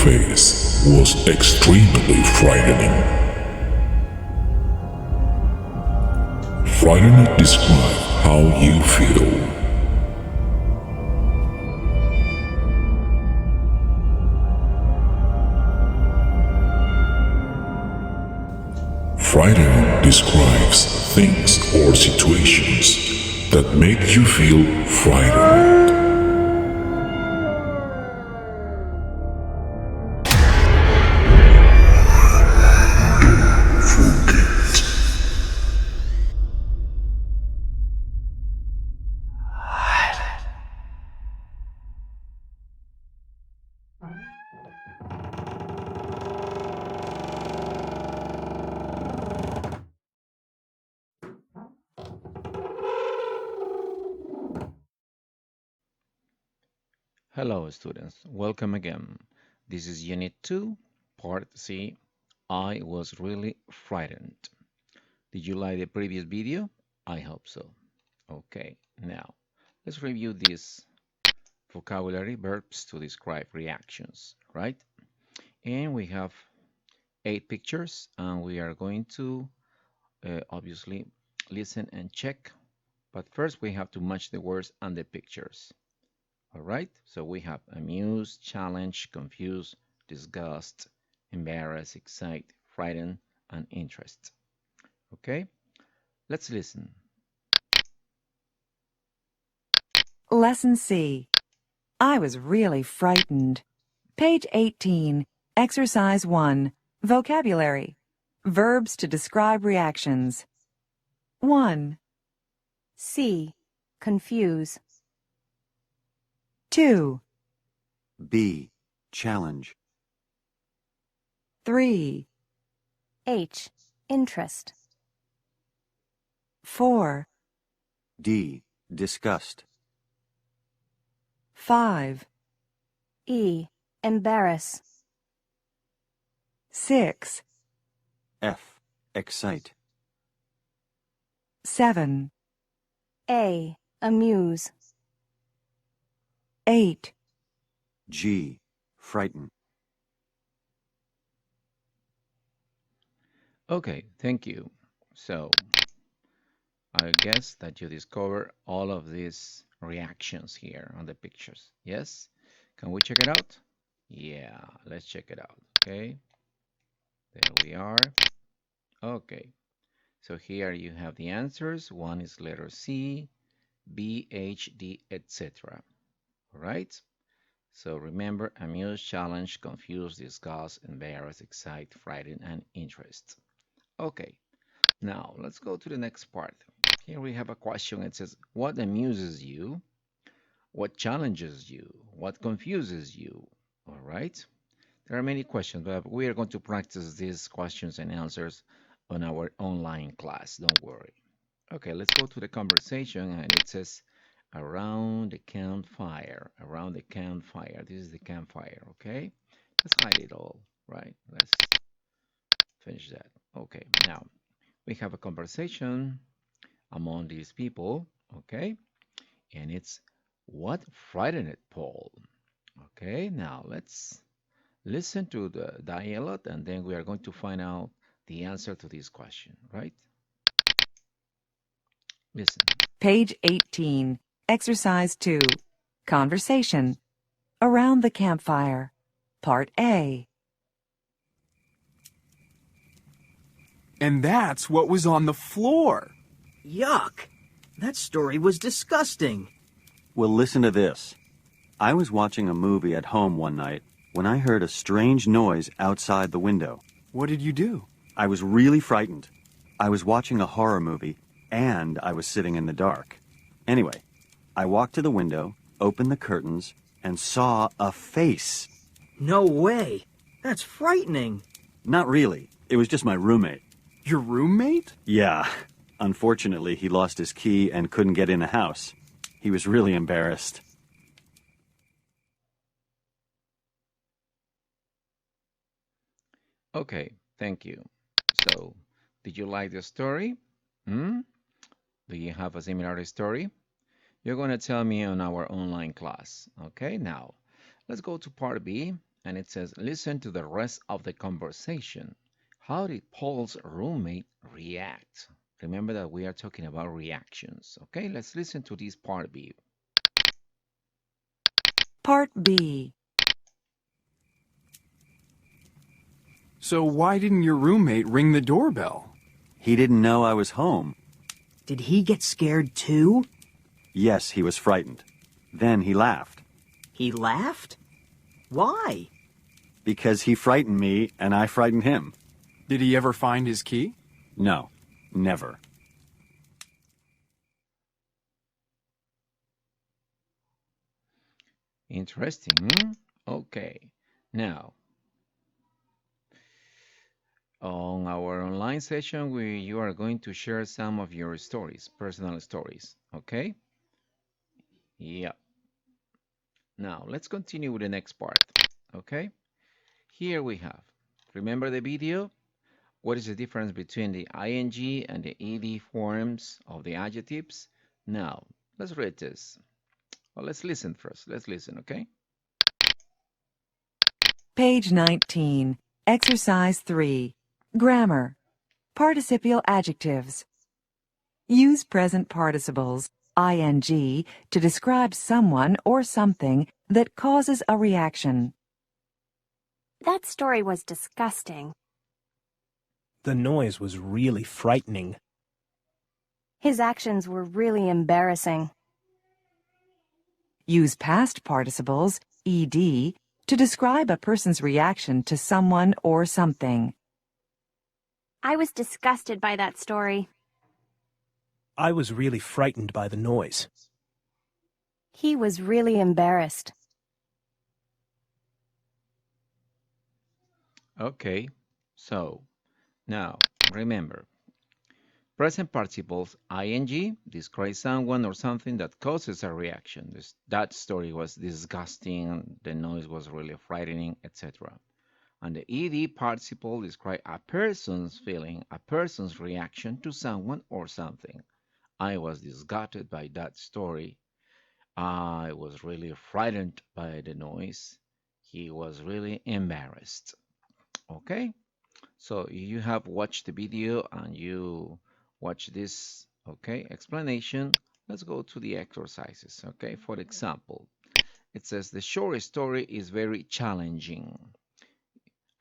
face was extremely frightening. Frightening describe how you feel. Frightening describes things or situations that make you feel frightened. Hello students, welcome again. This is Unit 2, Part C. I was really frightened. Did you like the previous video? I hope so. Okay, now let's review these vocabulary verbs to describe reactions, right? And we have 8 pictures and we are going to obviously listen and check. But first we have to match the words and the pictures. All right, so we have amuse, challenge, confuse, disgust, embarrass, excite, frighten, and interest. Okay, let's listen. Lesson C. I was really frightened. Page 18, Exercise 1, Vocabulary. Verbs to describe reactions. 1, C. Confuse. 2, B. Challenge. 3, H. Interest. 4, D. Disgust. 5, E. Embarrass. 6, F. Excite. 7, A. Amuse. 8, G. Frighten. Okay, thank you. So I guess that you discover all of these reactions here on the pictures. Yes? Can we check it out? Yeah, let's check it out. Okay, there we are. Okay, so here you have the answers. One is letter C, B, H, D, etc. All right? So remember, amuse, challenge, confuse, disgust, embarrass, excite, frighten, and interest. Okay, now let's go to the next part. Here we have a question. It says, what amuses you? What challenges you? What confuses you? All right? There are many questions, but we are going to practice these questions and answers on our online class. Don't worry. Okay, let's go to the conversation, and it says, around the campfire. Around the campfire. This is the campfire, okay? Let's hide it all, right? Let's finish that. Okay, now we have a conversation among these people, okay? And it's, what frightened Paul? Okay, now let's listen to the dialogue and then we are going to find out the answer to this question, right? Listen. Page 18, Exercise 2, Conversation. Around the campfire. Part A. And that's what was on the floor. Yuck! That story was disgusting. Well, listen to this. I was watching a movie at home one night when I heard a strange noise outside the window. What did you do? I was really frightened. I was watching a horror movie, and I was sitting in the dark. Anyway, I walked to the window, opened the curtains, and saw a face. No way. That's frightening. Not really. It was just my roommate. Your roommate? Yeah. Unfortunately, he lost his key and couldn't get in the house. He was really embarrassed. Okay, thank you. So, did you like the story? Hmm? Do you have a similar story? You're going to tell me on our online class. Okay, now let's go to part B. And it says, listen to the rest of the conversation. How did Paul's roommate react? Remember that we are talking about reactions. Okay, let's listen to this part B. Part B. So why didn't your roommate ring the doorbell? He didn't know I was home. Did he get scared too? Yes, he was frightened. Then he laughed. He laughed? Why? Because he frightened me and I frightened him. Did he ever find his key? No, never. Interesting. Okay. Now, on our online session, you are going to share some of your stories, personal stories. Okay? Yeah. Now, let's continue with the next part. Okay? Here we have, remember the video? What is the difference between the ing and the ed forms of the adjectives? Now, let's read this. Well, let's listen first. Let's listen, okay? Page 19. Exercise 3. Grammar. Participial adjectives. Use present participles, ing, to describe someone or something that causes a reaction. That story was disgusting. The noise was really frightening. His actions were really embarrassing. Use past participles, ed, to describe a person's reaction to someone or something. I was disgusted by that story. I was really frightened by the noise. He was really embarrassed. Okay, so now remember, present participles ing describe someone or something that causes a reaction. That story was disgusting, the noise was really frightening, etc. And the ed participle describe a person's feeling, a person's reaction to someone or something. I was disgusted by that story. I was really frightened by the noise. He was really embarrassed. Okay? So you have watched the video and you watch this, okay, explanation. Let's go to the exercises, okay? For example, it says the short story is very challenging.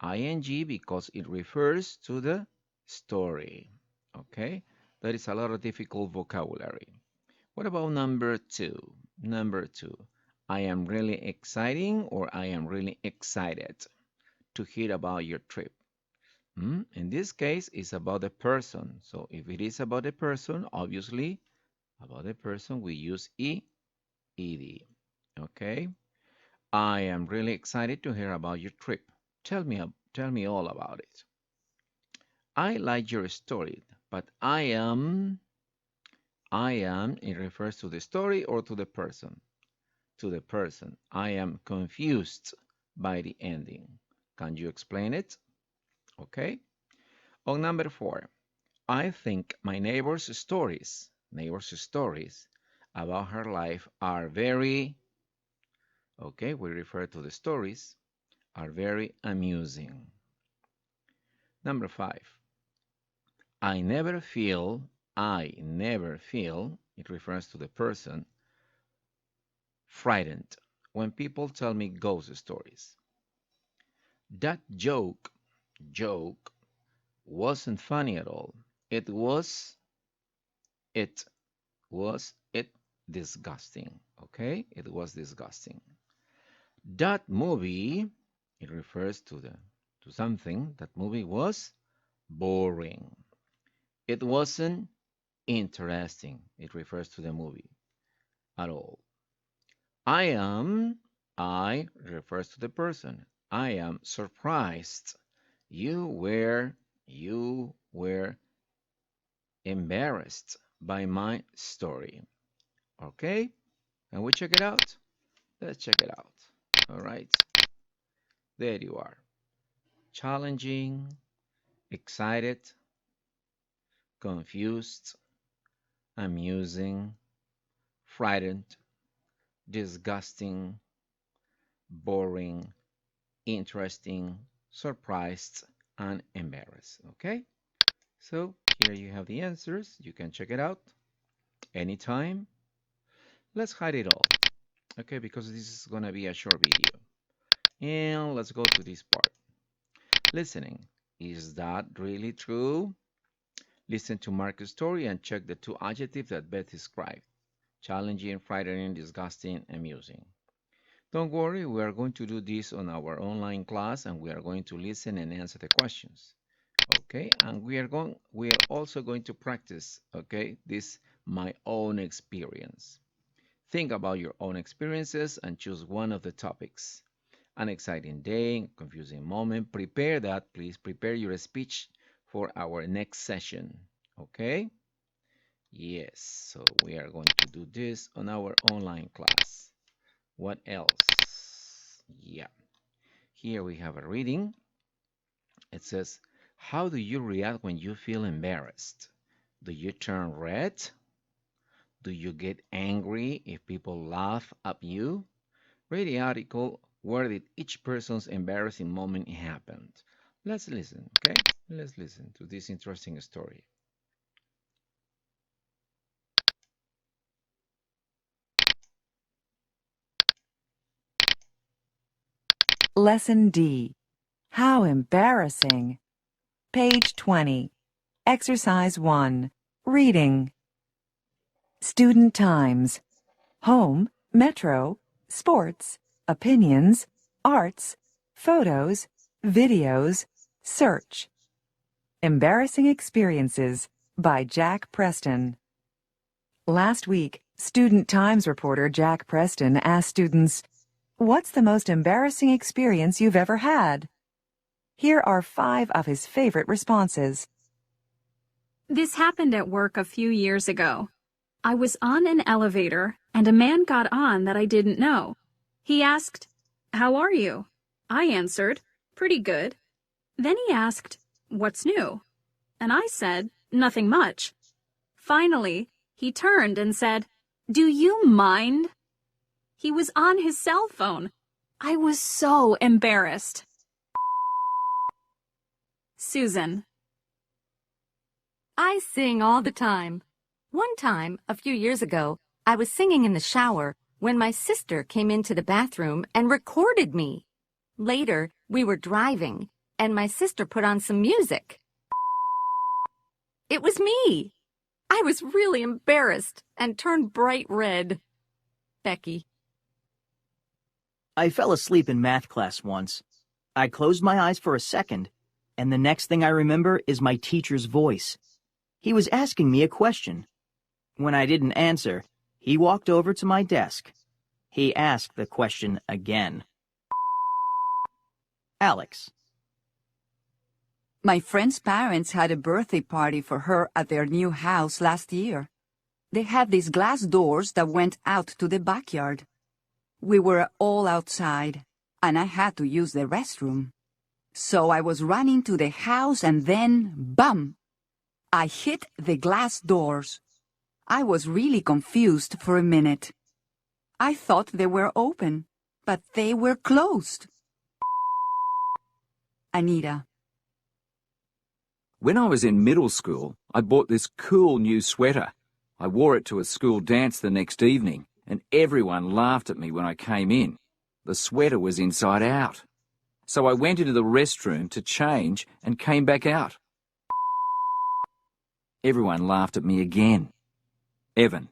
ing because it refers to the story, okay? That is a lot of difficult vocabulary. What about number 2? Number 2, I am really exciting or I am really excited to hear about your trip. In this case, it's about the person. So if it is about the person, obviously, about the person, we use ed. Okay? I am really excited to hear about your trip. Tell me all about it. I like your story, but it refers to the story or to the person? To the person. I am confused by the ending. Can you explain it? Okay. On number 4, I think my neighbor's stories about her life are very, okay, we refer to the stories, are very amusing. Number 5, I never feel, it refers to the person, frightened when people tell me ghost stories. That joke wasn't funny at all. It was disgusting. Okay, it was disgusting. That movie, it refers to something. That movie was boring. It wasn't interesting. It refers to the movie at all. I refers to the person. I am surprised. You were embarrassed by my story. Okay? Can we check it out? Let's check it out. All right. There you are. Challenging, excited, confused, amusing, frightened, disgusting, boring, interesting, surprised, and embarrassed. Okay? So here you have the answers. You can check it out anytime. Let's hide it all. Okay, because this is gonna be a short video. And let's go to this part. Listening. Is that really true? Listen to Marcus' story and check the two adjectives that Beth described. Challenging, frightening, disgusting, amusing. Don't worry, we are going to do this on our online class and we are going to listen and answer the questions. Okay, and we are also going to practice, okay, this my own experience. Think about your own experiences and choose one of the topics. An exciting day, confusing moment. Prepare that, please. Prepare your speech for our next session. Okay? Yes, so we are going to do this on our online class. What else? Yeah. Here we have a reading. It says, how do you react when you feel embarrassed? Do you turn red? Do you get angry if people laugh at you? Read the article. Where did each person's embarrassing moment happen? Let's listen, okay? Let's listen to this interesting story. Lesson D. How embarrassing. Page 20. Exercise 1. Reading. Student times. Home, metro, sports, opinions, arts, photos, videos, search. Embarrassing Experiences by Jack Preston. Last week, Student Times reporter Jack Preston asked students, "What's the most embarrassing experience you've ever had?" Here are 5 of his favorite responses. This happened at work a few years ago. I was on an elevator, and a man got on that I didn't know. He asked, "How are you?" I answered, "Pretty good." Then he asked, "What's new?" And I said, "Nothing much." Finally, he turned and said, "Do you mind?" He was on his cell phone. I was so embarrassed. Susan. I sing all the time. One time, a few years ago, I was singing in the shower when my sister came into the bathroom and recorded me. Later, we were driving, and my sister put on some music. It was me. I was really embarrassed and turned bright red. Becky. I fell asleep in math class once. I closed my eyes for a second, and the next thing I remember is my teacher's voice. He was asking me a question. When I didn't answer, he walked over to my desk. He asked the question again. Alex. My friend's parents had a birthday party for her at their new house last year. They had these glass doors that went out to the backyard. We were all outside, and I had to use the restroom. So I was running to the house and then, bam! I hit the glass doors. I was really confused for a minute. I thought they were open, but they were closed. Anita. When I was in middle school, I bought this cool new sweater. I wore it to a school dance the next evening, and everyone laughed at me when I came in. The sweater was inside out. So I went into the restroom to change and came back out. Everyone laughed at me again. Evan.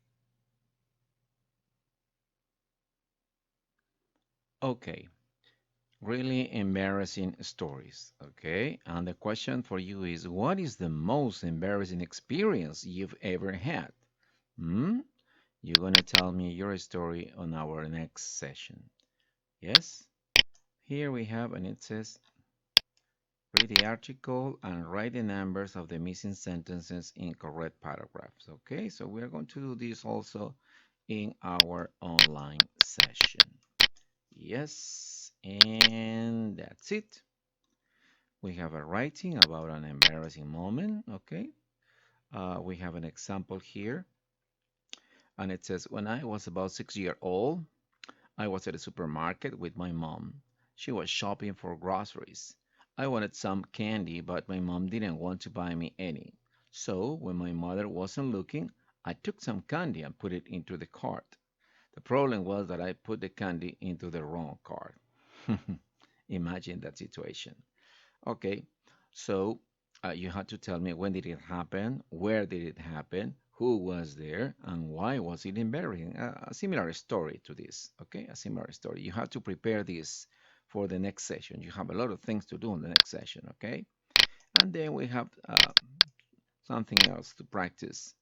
Okay. Really embarrassing stories, okay? And the question for you is, what is the most embarrassing experience you've ever had? You're going to tell me your story on our next session. Yes? Here we have, and it says, read the article and write the numbers of the missing sentences in correct paragraphs, okay? So we're going to do this also in our online session. Yes, and that's it. We have a writing about an embarrassing moment, okay? We have an example here, and it says, when I was about 6 years old, I was at a supermarket with my mom. She was shopping for groceries. I wanted some candy, but my mom didn't want to buy me any. So, when my mother wasn't looking, I took some candy and put it into the cart. The problem was that I put the candy into the wrong cart. Imagine that situation. Okay, so you had to tell me when did it happen, where did it happen, who was there, and why was it embarrassing. A similar story to this. Okay, a similar story. You have to prepare this for the next session. You have a lot of things to do in the next session. Okay, and then we have something else to practice.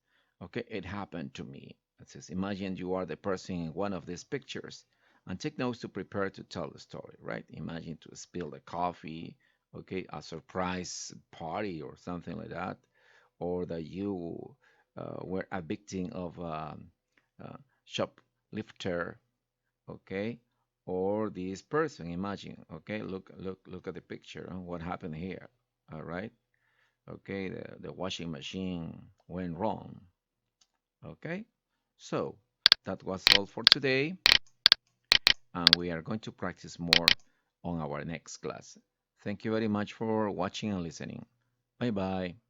Okay, it happened to me. It says, imagine you are the person in one of these pictures and take notes to prepare to tell the story, right? Imagine to spill the coffee, okay, a surprise party or something like that, or that you were a victim of a shoplifter, okay, or this person. Imagine, okay, look at the picture. What happened here? All right, okay, the washing machine went wrong. Okay, so that was all for today, and we are going to practice more on our next class. Thank you very much for watching and listening. Bye bye.